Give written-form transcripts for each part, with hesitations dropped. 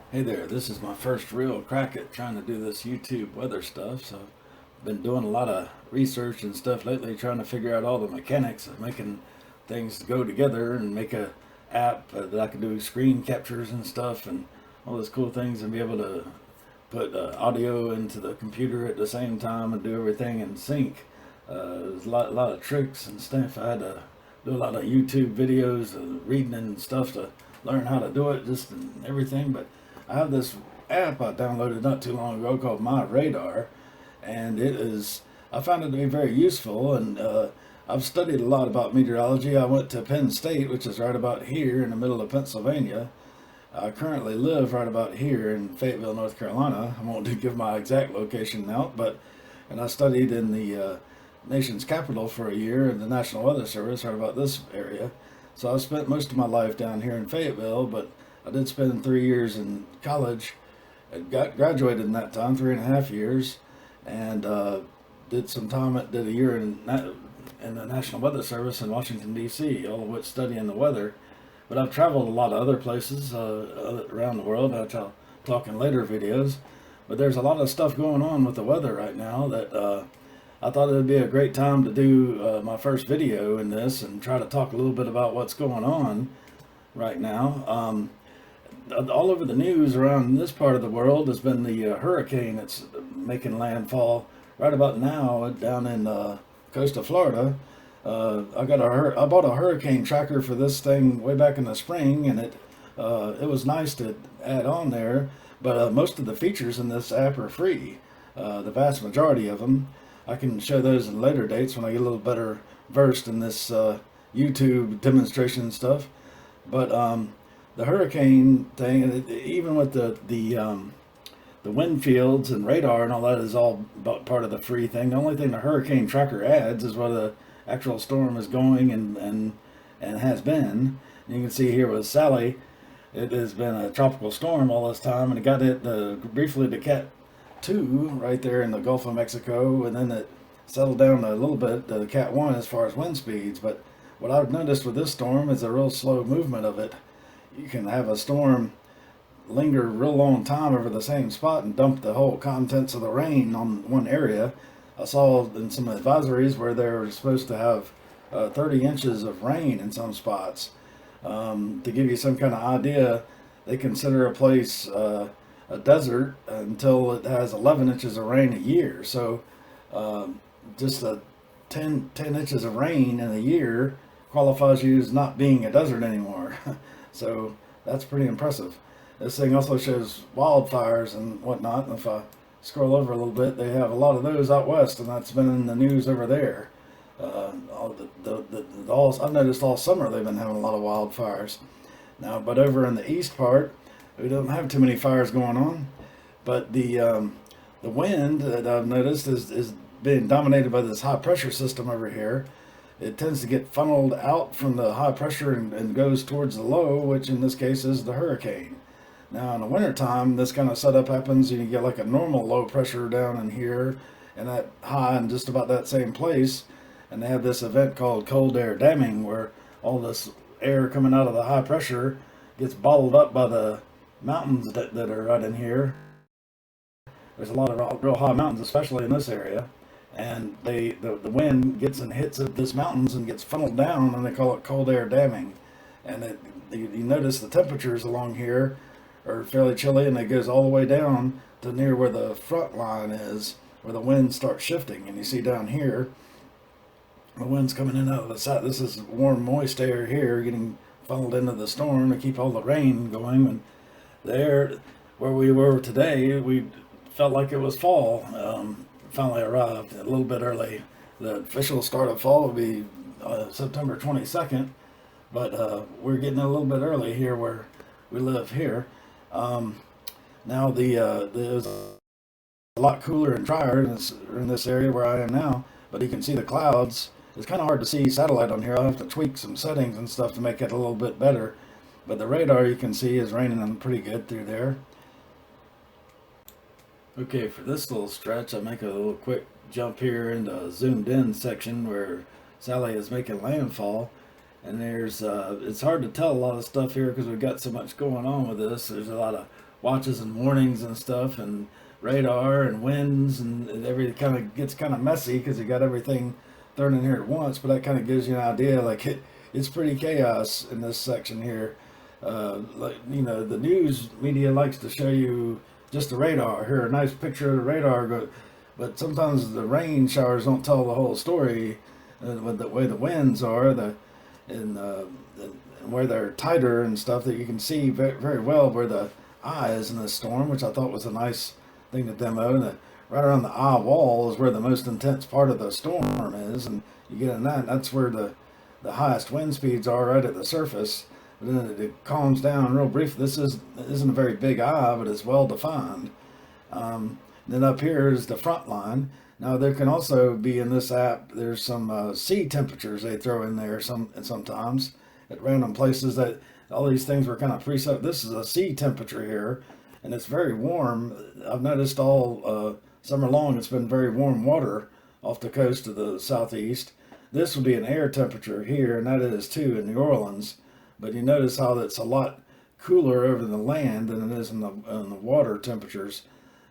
Hey there, this is my first real crack at trying to do this YouTube weather stuff. So I've been doing a lot of research and stuff lately, trying to figure out all the mechanics of making things go together and make a app that I can do screen captures and stuff and all those cool things and be able to put audio into the computer at the same time and do everything in sync. There's a lot of tricks and stuff. I had to do a lot of YouTube videos, reading and stuff to learn how to do it, just and everything. But I have this app I downloaded not too long ago called My Radar, and I found it to be very useful. And I've studied a lot about meteorology. I went to Penn State, which is right about here in the middle of Pennsylvania. I currently live right about here in Fayetteville, North Carolina. I won't give my exact location out, and I studied in the nation's capital for a year in the National Weather Service right about this area. So I've spent most of my life down here in Fayetteville, but I did spend 3 years in college. I graduated in that time, 3.5 years, and did a year in the National Weather Service in Washington D.C., all of which studying the weather. But I've traveled a lot of other places around the world, which I'll talk in later videos. But there's a lot of stuff going on with the weather right now that I thought it would be a great time to do my first video in this and try to talk a little bit about what's going on right now. All over the news around this part of the world has been the hurricane that's making landfall right about now down in coast of Florida. I bought a hurricane tracker for this thing way back in the spring, and it was nice to add on there. But most of the features in this app are free. The vast majority of them. I can show those in later dates when I get a little better versed in this YouTube demonstration stuff. But the hurricane thing, even with the wind fields and radar and all that, is all part of the free thing. The only thing the hurricane tracker adds is where the actual storm is going and has been. And you can see here with Sally, it has been a tropical storm all this time, and it got hit briefly to Cat 2 right there in the Gulf of Mexico, and then it settled down a little bit to Cat 1 as far as wind speeds. But what I've noticed with this storm is a real slow movement of it. You can have a storm linger a real long time over the same spot and dump the whole contents of the rain on one area. I saw in some advisories where they're supposed to have 30 inches of rain in some spots. To give you some kind of idea, they consider a place a desert until it has 11 inches of rain a year. So just 10 inches of rain in a year qualifies you as not being a desert anymore. So that's pretty impressive. This thing also shows wildfires and whatnot. And if I scroll over a little bit, they have a lot of those out west, and that's been in the news over there. I've noticed all summer they've been having a lot of wildfires. Now, but over in the east part, we don't have too many fires going on. But the wind that I've noticed is being dominated by this high pressure system over here. It tends to get funneled out from the high pressure and goes towards the low, which in this case is the hurricane. Now in the wintertime, this kind of setup happens, and you get like a normal low pressure down in here and that high in just about that same place. And they have this event called cold air damming, where all this air coming out of the high pressure gets bottled up by the mountains that are right in here. There's a lot of real high mountains, especially in this area. And the wind gets and hits this mountains and gets funneled down, and they call it cold air damming. And you notice the temperatures along here are fairly chilly, and it goes all the way down to near where the front line is, where the wind starts shifting. And you see down here, the wind's coming in out of the south. This is warm, moist air here getting funneled into the storm to keep all the rain going. And there, where we were today, we felt like it was fall. Finally arrived a little bit early. The official start of fall will be September 22nd, but we're getting a little bit early here where we live here. Now there's a lot cooler and drier in this area where I am now, but you can see the clouds. It's kind of hard to see satellite on here. I'll have to tweak some settings and stuff to make it a little bit better, but the radar you can see is raining on pretty good through there. Okay, for this little stretch, I make a little quick jump here into a zoomed in section where Sally is making landfall. And it's hard to tell a lot of stuff here because we've got so much going on with this. There's a lot of watches and warnings and stuff, and radar and winds, and everything kind of gets kind of messy because you got everything thrown in here at once. But that kind of gives you an idea. Like it's pretty chaos in this section here. Like, you know, the news media likes to show you just the radar. Here, a nice picture of the radar, but sometimes the rain showers don't tell the whole story. With the way the winds are, and where they're tighter and stuff, that you can see very, very well where the eye is in the storm, which I thought was a nice thing to demo. And right around the eye wall is where the most intense part of the storm is, and you get in that. That's where the highest wind speeds are, right at the surface. But then it calms down real brief. Isn't a very big eye, but it's well defined. Then up here is the front line. Now there can also be in this app, there's some sea temperatures they throw in there sometimes at random places, that all these things were kind of preset. This is a sea temperature here, and it's very warm. I've noticed all summer long it's been very warm water off the coast of the southeast. This would be an air temperature here, and that is too in New Orleans. But you notice how it's a lot cooler over the land than it is in the water temperatures.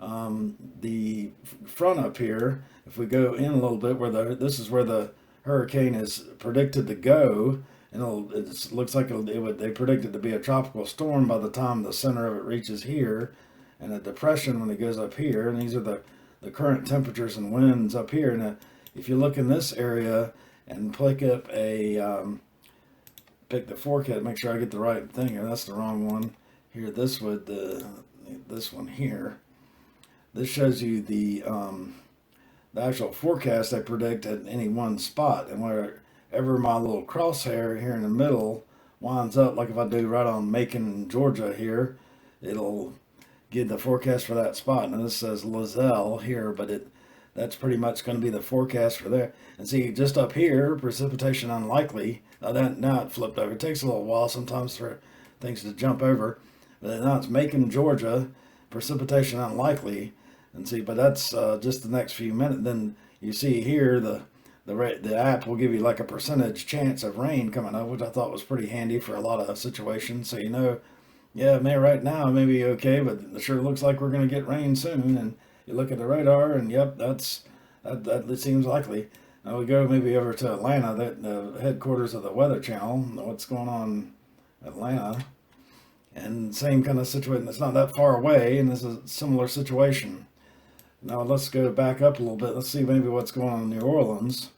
The front up here, if we go in a little bit, this is where the hurricane is predicted to go, and it looks like they predict it to be a tropical storm by the time the center of it reaches here, and a depression when it goes up here. And these are the current temperatures and winds up here. And if you look in this area and pick up pick the forecast, make sure I get the right thing, and that's the wrong one here. This one here. This shows you the actual forecast I predict at any one spot, and wherever my little crosshair here in the middle winds up, like if I do right on Macon, Georgia here, it'll give the forecast for that spot. And this says Lozelle here, but that's pretty much going to be the forecast for there. And see, just up here, precipitation unlikely. Now it flipped over. It takes a little while sometimes for things to jump over, but now it's Macon, Georgia, precipitation unlikely. And see, but that's just the next few minutes. Then you see here the app will give you like a percentage chance of rain coming up, which I thought was pretty handy for a lot of situations. So you know, yeah, man, right now it may be okay, but it sure looks like we're going to get rain soon. And you look at the radar, and yep, that seems likely. Now we go maybe over to Atlanta, the headquarters of the Weather Channel. What's going on in Atlanta? And same kind of situation. It's not that far away, and this is a similar situation. Now let's go back up a little bit. Let's see maybe what's going on in New Orleans.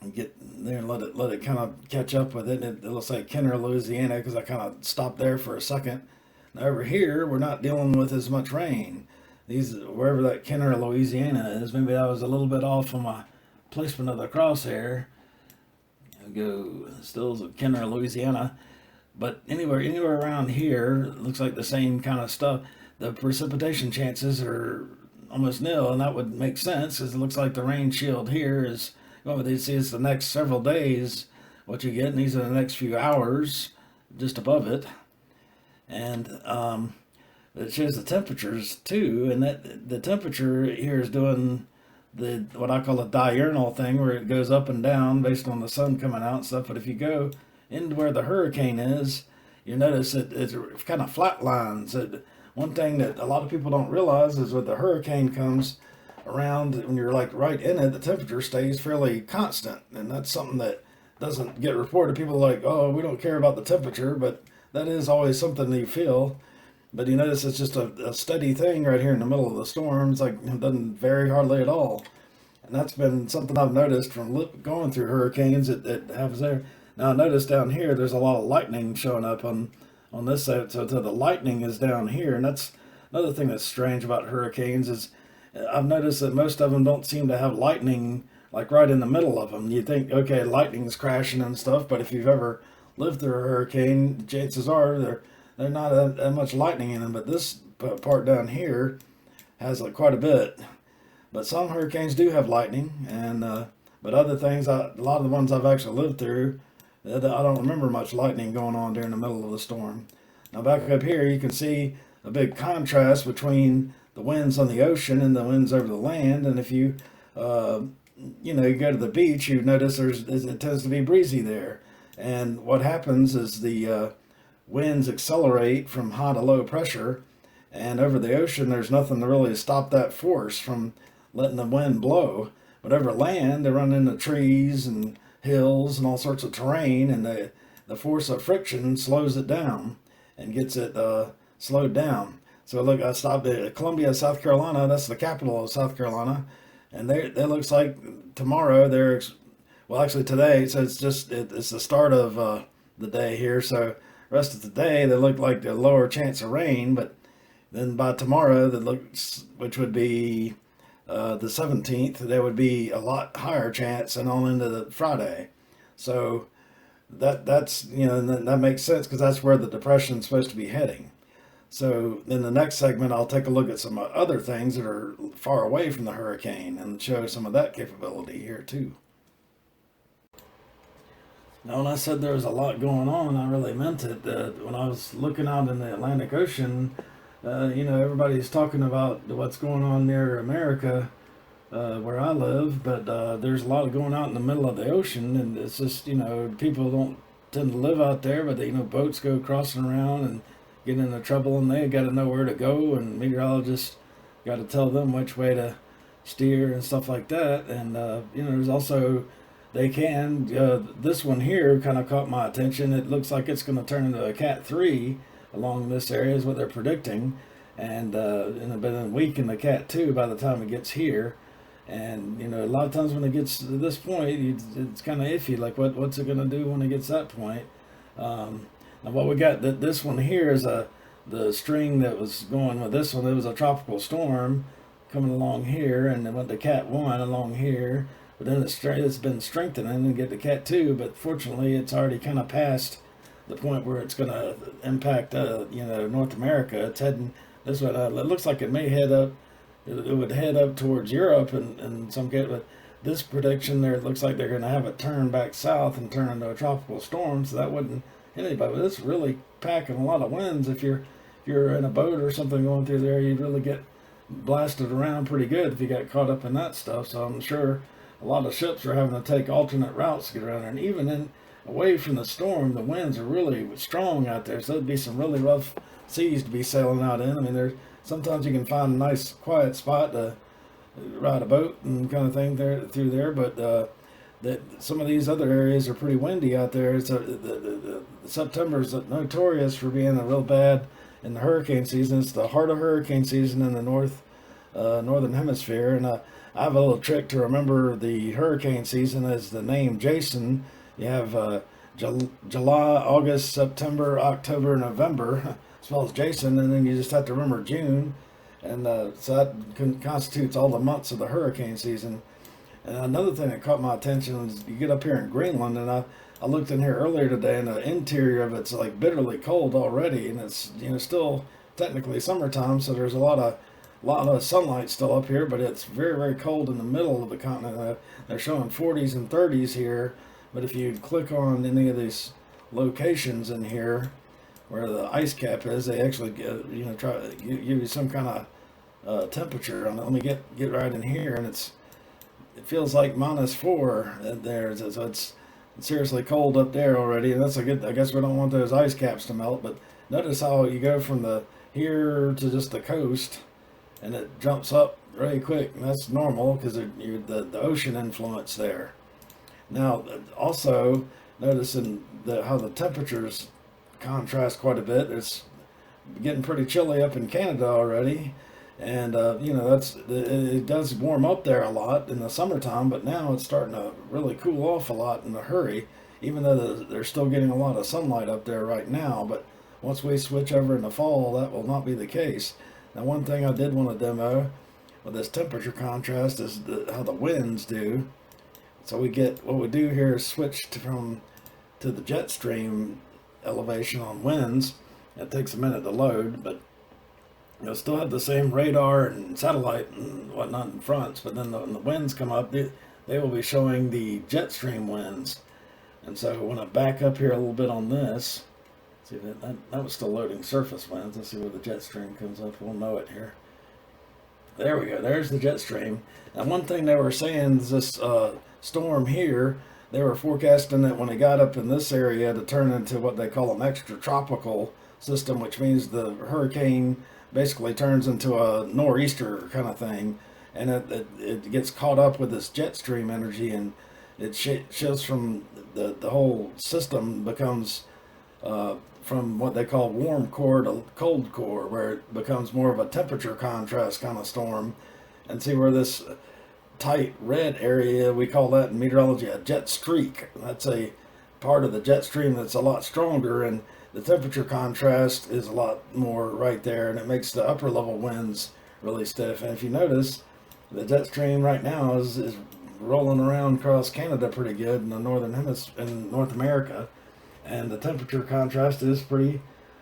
And get there and let it kind of catch up with it. It'll say Kenner, Louisiana, because I kind of stopped there for a second. Now over here, we're not dealing with as much rain. Wherever that Kenner, Louisiana is, maybe I was a little bit off on my placement of the crosshair. I'll go still Kenner, Louisiana. But anywhere around here, it looks like the same kind of stuff. The precipitation chances are almost nil, and that would make sense, because it looks like the rain shield here is, well, they see it's the next several days what you get, and these are the next few hours just above it. And it shows the temperatures too, and that the temperature here is doing what I call a diurnal thing, where it goes up and down based on the sun coming out and stuff. But if you go into where the hurricane is, you notice it kind of flat lines. One thing that a lot of people don't realize is when the hurricane comes around, when you're like right in it, the temperature stays fairly constant. And that's something that doesn't get reported. People are like, oh, we don't care about the temperature, but that is always something that you feel. But you notice it's just a steady thing right here in the middle of the storm. It's like it doesn't vary hardly at all. And that's been something I've noticed from going through hurricanes. It happens there. Now notice down here, there's a lot of lightning showing up on this side. So the lightning is down here. And that's another thing that's strange about hurricanes is I've noticed that most of them don't seem to have lightning like right in the middle of them. You think, okay, lightning's crashing and stuff, but if you've ever lived through a hurricane, the chances are they're not that much lightning in them. But this part down here has quite a bit. But some hurricanes do have lightning, and but other things, a lot of the ones I've actually lived through, I don't remember much lightning going on during the middle of the storm. Now back up here, you can see a big contrast between the winds on the ocean and the winds over the land. And if you go to the beach, you notice it tends to be breezy there. And what happens is the winds accelerate from high to low pressure, and over the ocean there's nothing to really stop that force from letting the wind blow. But over land they run into trees and hills and all sorts of terrain, and the force of friction slows it down and gets it slowed down. So look, I stopped at Columbia, South Carolina. That's the capital of South Carolina, and it looks like tomorrow well, actually today, so it's the start of the day here. So rest of the day they look like the lower chance of rain, but then by tomorrow that looks, which would be the 17th, there would be a lot higher chance, and on into the Friday. So that's that makes sense because that's where the depression is supposed to be heading. So in the next segment, I'll take a look at some other things that are far away from the hurricane and show some of that capability here too. Now, when I said there was a lot going on, I really meant it. When I was looking out in the Atlantic Ocean, everybody's talking about what's going on near America, where I live, but there's a lot going out in the middle of the ocean, and it's just, people don't tend to live out there, but boats go crossing around and get into trouble, and they got to know where to go, and meteorologists got to tell them which way to steer and stuff like that. And there's also this one here kind of caught my attention. It looks like it's going to turn into a Cat 3 along this area is what they're predicting, and been weaken the Cat 2 by the time it gets here. And a lot of times when it gets to this point, it's kind of iffy, like what's it going to do when it gets that point. Now what we got, this one here is the string that was going with this one. It was a tropical storm coming along here, and it went to Cat 1 along here, but then it's been strengthening and get to Cat 2, but fortunately it's already kind of past the point where it's going to impact North America. It's heading this way. It looks like it may head up, it would head up towards Europe in some case, but this prediction there, it looks like they're going to have it turn back south and turn into a tropical storm, so that wouldn't hit anybody. But it's really packing a lot of winds. If you're in a boat or something going through there, you'd really get blasted around pretty good if you got caught up in that stuff. So I'm sure a lot of ships are having to take alternate routes to get around there. And even away from the storm, the winds are really strong out there. So it'd be some really rough seas to be sailing out in. I mean, sometimes you can find a nice quiet spot to ride a boat and kind of thing through there, but that some of these other areas are pretty windy out there. September is notorious for being a real bad in the hurricane season. It's the heart of hurricane season in the northern hemisphere, and I have a little trick to remember the hurricane season as the name Jason. You have July, August, September, October, November, as well as Jason, and then you just have to remember June, and so that constitutes all the months of the hurricane season. And another thing that caught my attention is you get up here in Greenland, and I looked in here earlier today, and the interior of it's like bitterly cold already, and it's still technically summertime, so there's a lot of sunlight still up here, but it's very, very cold in the middle of the continent. They're showing 40s and 30s here, but if you click on any of these locations in here where the ice cap is, they actually try to give you some kind of temperature on it. Let me get right in here, and it feels like -4 there, so it's seriously cold up there already, and that's a good. I guess we don't want those ice caps to melt, but notice how you go from here to just the coast, and it jumps up really quick, and that's normal because the ocean influence there. Now, also noticing how the temperatures contrast quite a bit. It's getting pretty chilly up in Canada already, and it does warm up there a lot in the summertime, but now it's starting to really cool off a lot in a hurry, even though they're still getting a lot of sunlight up there right now. But once we switch over in the fall, that will not be the case. Now, one thing I did want to demo with this temperature contrast is how the winds do. So what we do here is switch to the jet stream elevation on winds. It takes a minute to load, but you'll still have the same radar and satellite and whatnot in fronts, but then when the winds come up, they will be showing the jet stream winds. And so when I back up here a little bit on this, see that was still loading surface winds. Let's see where the jet stream comes up. We'll know it here. There we go. There's the jet stream. And one thing they were saying is this storm here, they were forecasting that when it got up in this area to turn into what they call an extratropical system, which means the hurricane basically turns into a nor'easter kind of thing, and it gets caught up with this jet stream energy, and it shifts from the whole system becomes from what they call warm core to cold core, where it becomes more of a temperature contrast kind of storm. And see where this tight red area, we call that in meteorology a jet streak. That's a part of the jet stream that's a lot stronger, and the temperature contrast is a lot more right there, and it makes the upper level winds really stiff. And if you notice, the jet stream right now is rolling around across Canada pretty good in the northern hemisphere in North America, and the temperature contrast is pretty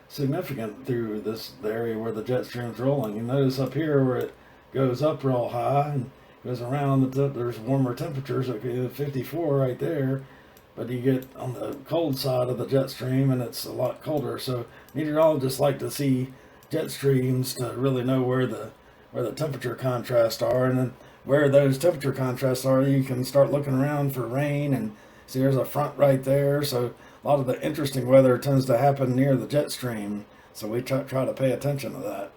significant through the area where the jet stream's rolling. You notice up here where it goes up real high and goes around, there's warmer temperatures, like 54 right there, but you get on the cold side of the jet stream and it's a lot colder. So meteorologists like to see jet streams to really know where the temperature contrasts are, and then where those temperature contrasts are, you can start looking around for rain and see there's a front right there. So a lot of the interesting weather tends to happen near the jet stream, so we try to pay attention to that.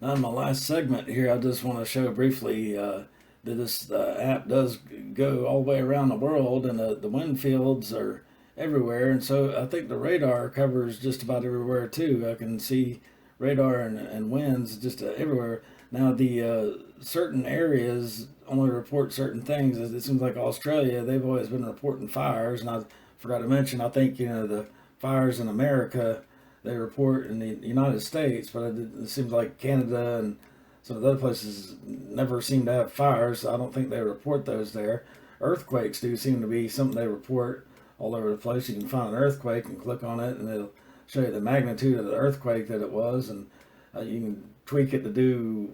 Now in my last segment here, I just want to show briefly that this app does go all the way around the world, and the wind fields are everywhere, and so I think the radar covers just about everywhere too. I can see radar and winds just everywhere. Now the certain areas only report certain things. It seems like Australia, they've always been reporting fires, and I forgot to mention, I think the fires in America they report in the United States, but it seems like Canada and some of the other places never seem to have fires. So I don't think they report those there. Earthquakes do seem to be something they report all over the place. You can find an earthquake and click on it, and it'll show you the magnitude of the earthquake that it was, and you can tweak it to do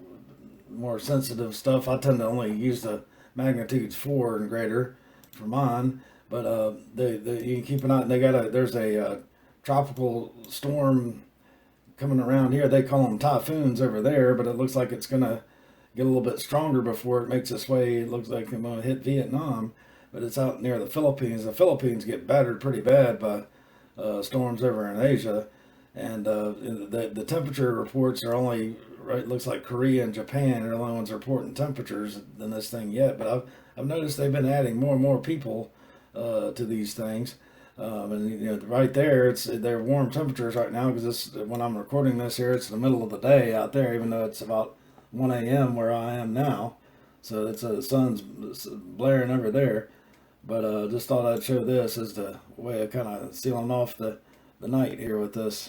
more sensitive stuff. I tend to only use the magnitudes 4 and greater for mine, but you can keep an eye. There's a tropical storm coming around here. They call them typhoons over there, but it looks like it's gonna get a little bit stronger before it makes its way. It looks like it's gonna hit Vietnam, but it's out near the Philippines. The Philippines get battered pretty bad by storms over in Asia, and the temperature reports are only right. Looks like Korea and Japan are the only ones reporting temperatures than this thing yet. But I've noticed they've been adding more and more people to these things. And right there, they're warm temperatures right now because when I'm recording this here, it's the middle of the day out there, even though it's about 1 a.m. where I am now. So it's the sun's blaring over there. But just thought I'd show this as the way of kind of sealing off the night here with this.